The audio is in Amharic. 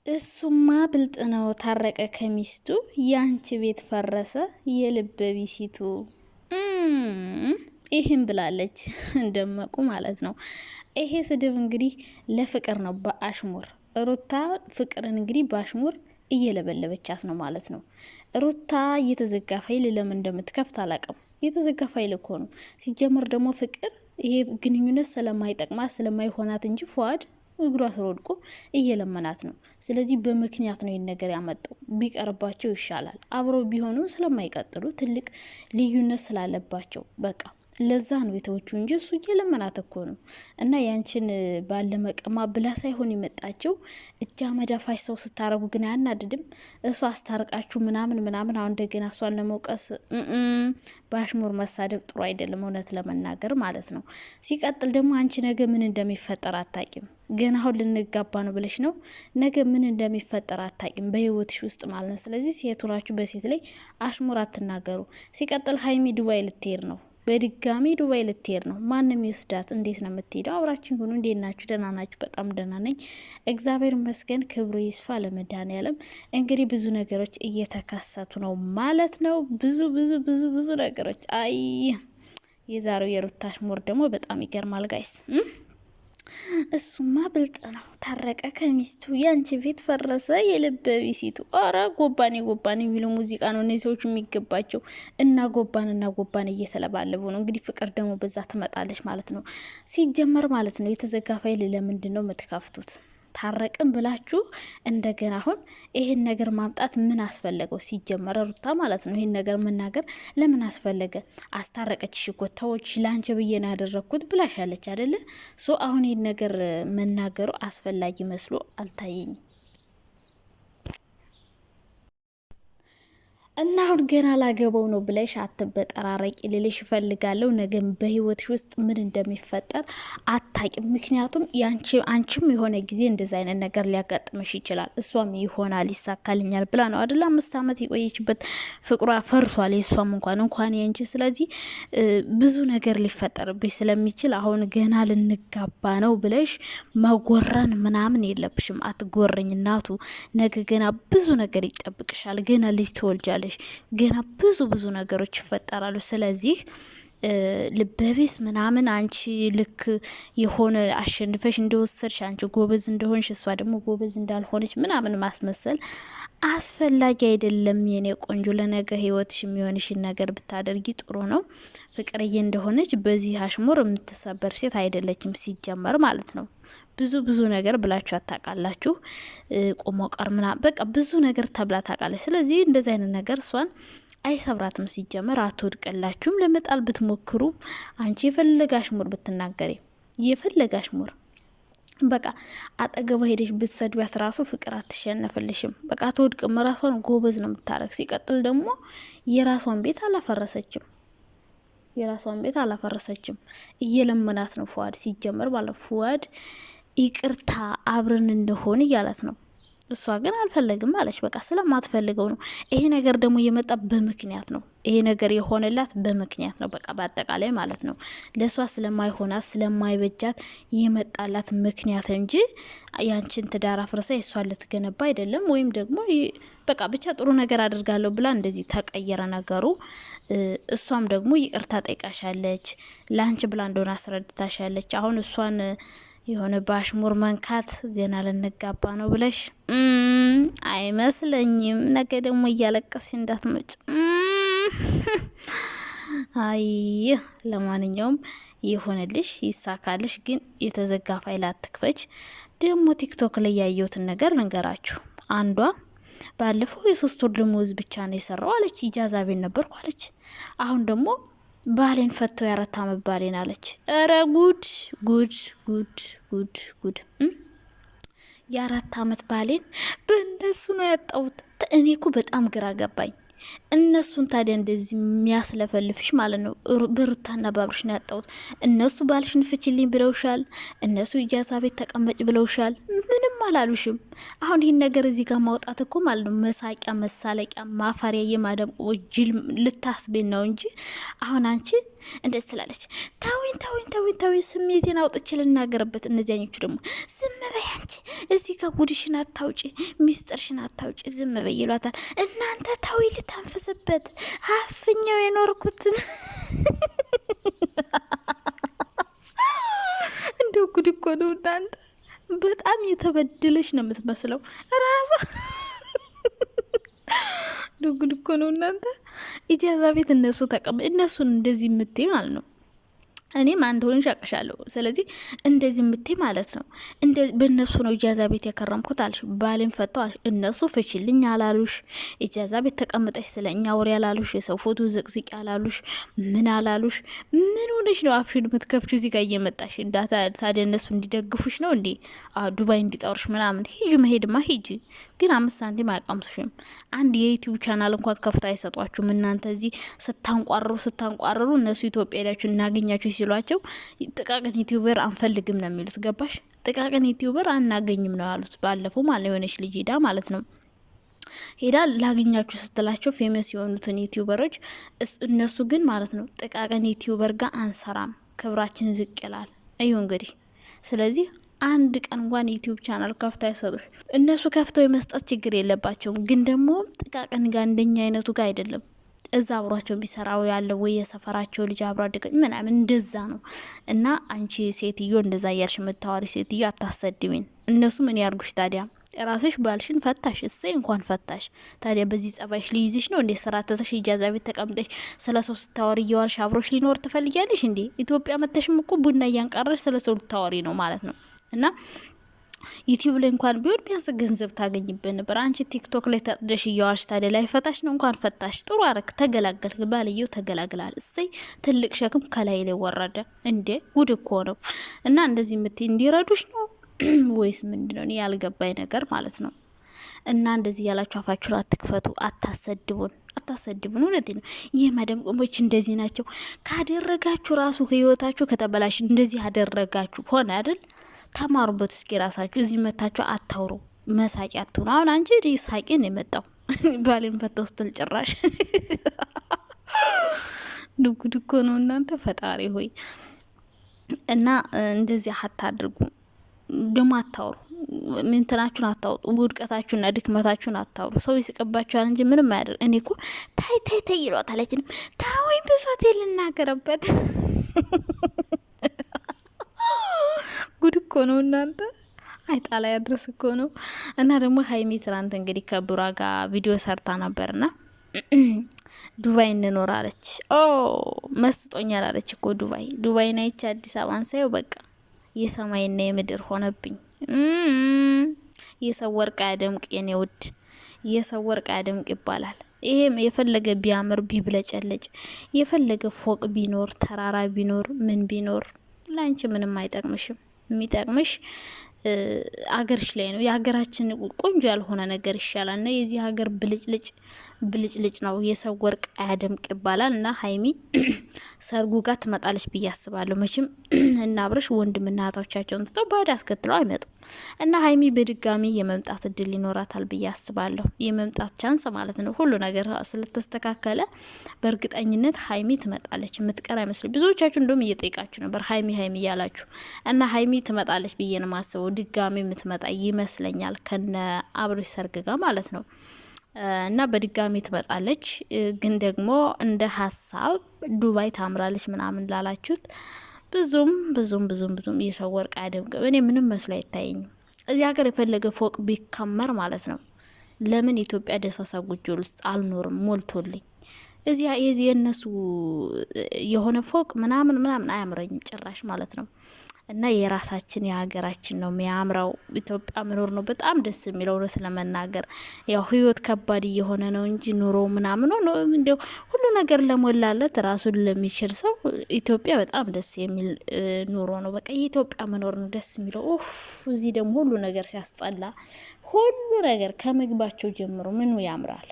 እሱማ ብልጥ ነው። ታረቀ ከሚስቱ ያንቺ ቤት ፈረሰ የልበ ቢሲቱ። ይህም ብላለች እንደመቁ ማለት ነው። ይሄ ስድብ እንግዲህ ለፍቅር ነው በአሽሙር ሩታ ፍቅርን እንግዲህ በአሽሙር እየለበለበቻት ነው ማለት ነው። ሩታ እየተዘጋ ፋይል ለምን እንደምትከፍት አላቅም። የተዘጋ ፋይል እኮ ነው ሲጀምር። ደግሞ ፍቅር ይሄ ግንኙነት ስለማይጠቅማት ስለማይሆናት እንጂ ፏድ እግሯ ስር ወድቆ እየለመናት ነው። ስለዚህ በምክንያት ነው ይህን ነገር ያመጣው። ቢቀርባቸው ይሻላል። አብረው ቢሆኑ ስለማይቀጥሉ ትልቅ ልዩነት ስላለባቸው በቃ ለዛ ነው የተወቹ እንጂ እሱ እየለመናት እኮ ነው። እና ያንቺን ባለመቀማ ብላ ሳይሆን የመጣችው እጃ መዳፋሽ ሰው ስታረጉ ግን አያናድድም? እሱ አስታርቃችሁ ምናምን ምናምን አሁን እንደገና እሷን ለመውቀስ በአሽሙር መሳደብ ጥሩ አይደለም፣ እውነት ለመናገር ማለት ነው። ሲቀጥል ደግሞ አንቺ ነገ ምን እንደሚፈጠር አታቂም። ገና አሁን ልንጋባ ነው ብለሽ ነው። ነገ ምን እንደሚፈጠር አታቂም በህይወትሽ ውስጥ ማለት ነው። ስለዚህ ሴቱ ናችሁ፣ በሴት ላይ አሽሙር አትናገሩ። ሲቀጥል ሀይሚ ዱባይ ልትሄድ ነው። በድጋሚ ዱባይ ልትሄድ ነው። ማንም ይወስዳት? እንዴት ነው የምትሄደው? አብራችን ሁኑ። እንዴት ናችሁ? ደህና ናችሁ? በጣም ደህና ነኝ፣ እግዚአብሔር ይመስገን። ክብሩ ይስፋ ለመድኃኔዓለም። እንግዲህ ብዙ ነገሮች እየተከሰቱ ነው ማለት ነው። ብዙ ብዙ ብዙ ብዙ ነገሮች። አይ የዛሬው የሩታ አሽሙር ደግሞ በጣም ይገርማል ጋይስ። እሱማ ብልጥ ነው። ታረቀ ከሚስቱ ያንቺ ቤት ፈረሰ የልበ ቢሲቱ። ኧረ ጎባኔ ጎባኔ የሚለው ሙዚቃ ነው እነዚህ ሰዎች የሚገባቸው። እና ጎባን እየተለባለቡ ነው እንግዲህ። ፍቅር ደግሞ በዛ ትመጣለች ማለት ነው። ሲጀመር ማለት ነው የተዘጋ ፋይል ለምንድን ነው የምትከፍቱት? ታረቅን ብላችሁ እንደገና አሁን ይሄን ነገር ማምጣት ምን አስፈለገው? ሲጀመረ ሩታ ማለት ነው ይሄን ነገር መናገር ለምን አስፈለገ? አስታረቀችሽ እኮ ተዎች ላንቺ ብዬ ነው ያደረኩት ብላሻለች አይደለ? ሶ አሁን ይሄን ነገር መናገሩ አስፈላጊ መስሎ አልታየኝም። እና አሁን ገና ላገበው ነው ብለሽ አትበጠራረቂ ልልሽ እፈልጋለሁ። ነገም በህይወትሽ ውስጥ ምን እንደሚፈጠር አታቂም። ምክንያቱም አንቺም የሆነ ጊዜ እንደዛ አይነት ነገር ሊያጋጥምሽ ይችላል። እሷም ይሆናል ይሳካልኛል ብላ ነው አይደል 5 ዓመት የቆየችበት ፍቅሯ ፈርሷል። የእሷም እንኳን ያንቺ። ስለዚህ ብዙ ነገር ሊፈጠርብሽ ስለሚችል አሁን ገና ልንጋባ ነው ብለሽ መጎረን ምናምን የለብሽም። አትጎረኝ እናቱ። ነገ ገና ብዙ ነገር ይጠብቅሻል። ገና ልጅ ትወልጃለሽ። ገና ብዙ ነገሮች ይፈጠራሉ። ስለዚህ ልበቢስ ምናምን አንቺ ልክ የሆነ አሸንፈሽ እንደወሰድሽ አንቺ ጎበዝ እንደሆንሽ እሷ ደግሞ ጎበዝ እንዳልሆነች ምናምን ማስመሰል አስፈላጊ አይደለም የኔ ቆንጆ። ለነገ ህይወትሽ የሚሆንሽን ነገር ብታደርጊ ጥሩ ነው። ፍቅርዬ እንደሆነች በዚህ አሽሙር የምትሰበር ሴት አይደለችም ሲጀመር ማለት ነው። ብዙ ነገር ብላችሁ አታውቃላችሁ። ቆሞ ቀርምና በቃ ብዙ ነገር ተብላ ታውቃለች። ስለዚህ እንደዚህ አይነት ነገር እሷን አይሰብራትም። ሲጀመር አትወድቅላችሁም። ለመጣል ብትሞክሩ አንቺ የፈለገ አሽሙር ብትናገሪ የፈለገ አሽሙር በቃ አጠገቧ ሄደሽ ብትሰድቢያት ራሱ ፍቅር አትሸነፍልሽም። በቃ አትወድቅም። ራሷን ጎበዝ ነው የምታረግ። ሲቀጥል ደግሞ የራሷን ቤት አላፈረሰችም። እየለመናት ነው ፉአድ ሲጀመር ማለት ፉአድ ይቅርታ አብረን እንደሆነ እያላት ነው። እሷ ግን አልፈለግም አለች። በቃ ስለማትፈልገው ነው። ይሄ ነገር ደግሞ የመጣ በምክንያት ነው። ይሄ ነገር የሆነላት በምክንያት ነው። በቃ በአጠቃላይ ማለት ነው ለሷ ስለማይሆናት ስለማይበጃት የመጣላት ምክንያት እንጂ ያንቺን ትዳር አፍርሳ የሷን ልትገነባ አይደለም። ወይም ደግሞ በቃ ብቻ ጥሩ ነገር አድርጋለሁ ብላ እንደዚህ ተቀየረ ነገሩ። እሷም ደግሞ ይቅርታ ጠይቃሻለች። ላንቺ ብላ እንደሆነ አስረድታሻለች። አሁን እሷን የሆነ በአሽሙር መንካት ገና ልንጋባ ነው ብለሽ አይመስለኝም። ነገ ደግሞ እያለቀስሽ እንዳትመጭ። አይ ለማንኛውም ይሆንልሽ፣ ይሳካልሽ። ግን የተዘጋ ፋይል አትክፈች። ደግሞ ቲክቶክ ላይ ያየሁትን ነገር ልንገራችሁ። አንዷ ባለፈው የ3 ወር ደሞዝ ብቻ ነው የሰራው አለች። ኢጃዛ ቤት ነበርኩ አለች። አሁን ደግሞ ባሌን ፈተው የ4 ዓመት ባሌን አለች። እረ ጉድ ጉድ ጉድ ጉድ ጉድ! የ4 ዓመት ባሌን በእነሱ ነው ያጣሁት። እኔ እኮ በጣም ግራ ገባኝ። እነሱን ታዲያ እንደዚህ የሚያስለፈልፍሽ ማለት ነው በሩታና ባብርሽ ነው ያጣሁት። እነሱ ባልሽን ፍችልኝ ብለውሻል። እነሱ ኢጃዛ ቤት ተቀመጭ ብለውሻል። ምንም አላሉሽም? አሁን ይህን ነገር እዚህ ጋር ማውጣት እኮ ማለት ነው መሳቂያ፣ መሳለቂያ፣ ማፈሪያ የማደም ጅል ልታስቤን ነው እንጂ አሁን አንቺ እንደዚህ ትላለች። ታዊን ስሜቴን አውጥቼ ልናገርበት። እነዚያኞቹ ደግሞ ዝም በይ አንቺ እዚህ ጋር ጉድሽን አታውጪ፣ ሚስጥርሽን አታውጪ፣ ዝም በይ ይሏታል። እናንተ ታዊ ልታንፍስበት አፍኛው የኖርኩትን እንደው ጉድ እኮ ነው እናንተ። በጣም የተበደለች ነው የምትመስለው ራሷ። ጉድ እኮ ነው እናንተ። ኢጃዛ ቤት እነሱን እንደዚህ የምትይ ማለት ነው። እኔም አንድ ሆን ሻቀሻለሁ። ስለዚህ እንደዚህ የምትይ ማለት ነው በእነሱ ነው ኢጃዛ ቤት የከረምኩት አልሽ። ባሌን ፈታው አልሽ። እነሱ ፍችልኝ አላሉሽ። ኢጃዛ ቤት ተቀምጠሽ ስለ እኛ ወሬ አላሉሽ። የሰው ፎቶ ዝቅዝቅ አላሉሽ። ምን አላሉሽ? ምን ሆነሽ ነው አፍሽን የምትከፍቺው? እዚህ ጋር እየመጣሽ ታዲያ እነሱ እንዲደግፉሽ ነው እንዴ? ዱባይ እንዲጠሩሽ ምናምን። ሂጂ፣ መሄድማ ሂጂ፣ ግን 5 ሳንቲም አያቀምሱሽም። አንድ የዩቲዩብ ቻናል እንኳን ከፍታ አይሰጧችሁም። እናንተ እዚህ ስታንቋርሩ እነሱ ኢትዮጵያ ሄዳችሁ እናገኛችሁ ሲሏቸው ጥቃቅን ዩቲዩበር አንፈልግም ነው የሚሉት። ገባሽ? ጥቃቅን ዩቲዩበር አናገኝም ነው ያሉት። ባለፈው ማለት የሆነች ልጅ ሄዳ ማለት ነው ሄዳ ላገኛችሁ ስትላቸው ፌመስ የሆኑትን ዩቲዩበሮች እነሱ ግን ማለት ነው ጥቃቅን ዩቲዩበር ጋር አንሰራም፣ ክብራችን ዝቅ ይላል። እዩ እንግዲህ። ስለዚህ አንድ ቀን እንኳን ዩቲዩብ ቻናል ከፍታ አይሰጡሽ። እነሱ ከፍተው የመስጠት ችግር የለባቸውም፣ ግን ደግሞ ጥቃቅን ጋር እንደኛ አይነቱ ጋር አይደለም። እዛ አብሯቸው ቢሰራው ያለው ወይ የሰፈራቸው ልጅ አብሮ አደገ ምናምን እንደዛ ነው። እና አንቺ ሴትዮ እንደዛ እያልሽ የምታዋሪ ሴትዮ አታሰድሚን። እነሱ ምን ያርጉሽ ታዲያ? ራስሽ ባልሽን ፈታሽ፣ እሰይ እንኳን ፈታሽ። ታዲያ በዚህ ጸባይሽ ልይዝሽ ነው እንዴ? ስራ ተተሽ ኢጃዛ ቤት ተቀምጠሽ ስለ ሰው ስታወሪ እየዋልሽ አብሮሽ ሊኖር ትፈልጊያለሽ እንዴ? ኢትዮጵያ መተሽም እኮ ቡና እያንቃረሽ ስለ ሰው ልታወሪ ነው ማለት ነው። እና ዩቲዩብ ላይ እንኳን ቢሆን ቢያንስ ገንዘብ ታገኝበት ነበር። አንቺ ቲክቶክ ላይ ተጥደሽ እያዋልሽ ታዲያ ላይ ፈታሽ ነው። እንኳን ፈታሽ፣ ጥሩ አረክ፣ ተገላገልክ፣ ባልየው ተገላግላል። እሰይ ትልቅ ሸክም ከላይ ላይ ወረደ እንዴ! ጉድ እኮ ነው። እና እንደዚህ የምትይ እንዲረዱሽ ነው ወይስ ምንድነው? እኔ ያልገባኝ ነገር ማለት ነው። እና እንደዚህ ያላችሁ አፋችሁን አትክፈቱ፣ አታሰድቡን። እውነት ነው። ይህ ማደም ቆሞች እንደዚህ ናቸው። ካደረጋችሁ ራሱ ህይወታችሁ ከተበላሽ እንደዚህ አደረጋችሁ ሆነ አይደል? ተማሩበት እስኪ ራሳችሁ። እዚህ መታችሁ አታውሩ፣ መሳቂ አትሆኑ። አሁን አንቺ ሳቂን የመጣው ባሌን ፈተው ስትል ጭራሽ ጉድ እኮ ነው እናንተ። ፈጣሪ ሆይ። እና እንደዚህ አታድርጉ፣ ደግሞ አታውሩ፣ ምንትናችሁን አታውጡ፣ ውድቀታችሁና ድክመታችሁን አታውሩ። ሰው ይስቅባችኋል እንጂ ምንም አያደርግ። እኔ እኮ ታይ ይሏታለችንም ታወይ ብሶት ልናገረበት ጉድ እኮ ነው እናንተ። አይጣላ ያድርስ እኮ ነው። እና ደግሞ ሀይሚ ትናንት እንግዲህ ከቡራ ጋር ቪዲዮ ሰርታ ነበርና ዱባይ እንኖራለች። መስጦኛል አለች እኮ ዱባይ ናይቻ አዲስ አበባን ሳየው በቃ የሰማይና የምድር ሆነብኝ። የሰው ወርቅ አያደምቅ የኔ ውድ፣ የሰው ወርቅ አያደምቅ ይባላል። ይሄም የፈለገ ቢያምር ቢብለጨለጭ፣ የፈለገ ፎቅ ቢኖር ተራራ ቢኖር ምን ቢኖር ላንቺ ምንም አይጠቅምሽም። የሚጠቅምሽ አገርሽ ላይ ነው። የሀገራችን ቆንጆ ያልሆነ ነገር ይሻላል። እና የዚህ ሀገር ብልጭልጭ ነው፣ የሰው ወርቅ አያደምቅ ይባላል። እና ሀይሚ ሰርጉ ጋር ትመጣለች ብዬ አስባለሁ። መቼም እና አብረሽ ወንድምና እህቶቻቸውን ትተው ባዳ አስከትለው አይመጡም። እና ሀይሚ በድጋሚ የመምጣት እድል ይኖራታል ብዬ አስባለሁ። የመምጣት ቻንስ ማለት ነው። ሁሉ ነገር ስለተስተካከለ በእርግጠኝነት ሀይሚ ትመጣለች። የምትቀር አይመስልም። ብዙዎቻችሁ እንደውም እየጠይቃችሁ ነበር ሀይሚ እያላችሁ። እና ሀይሚ ትመጣለች ብዬ ነው ማስበው። ድጋሚ የምትመጣ ይመስለኛል ከነ አብረሽ ሰርግ ጋር ማለት ነው። እና በድጋሚ ትመጣለች። ግን ደግሞ እንደ ሀሳብ ዱባይ ታምራለች ምናምን ላላችሁት ብዙም የሰው ወርቅ አያደምቅም። እኔ ምንም መስሎ አይታየኝም። እዚህ ሀገር የፈለገ ፎቅ ቢከመር ማለት ነው። ለምን ኢትዮጵያ ደሳሳ ጎጆ ውስጥ አልኖርም ሞልቶልኝ። እዚህ የነሱ የሆነ ፎቅ ምናምን አያምረኝም ጭራሽ ማለት ነው። እና የራሳችን የሀገራችን ነው የሚያምረው። ኢትዮጵያ መኖር ነው በጣም ደስ የሚለው ነው ስለመናገር። ያው ህይወት ከባድ እየሆነ ነው እንጂ ኑሮ ምናምን ነው እንደው ሁሉ ነገር ለሞላለት ራሱን ለሚችል ሰው ኢትዮጵያ በጣም ደስ የሚል ኑሮ ነው። በቃ የኢትዮጵያ መኖር ነው ደስ የሚለው። እዚህ ደግሞ ሁሉ ነገር ሲያስጠላ፣ ሁሉ ነገር ከምግባቸው ጀምሮ ምኑ ያምራል።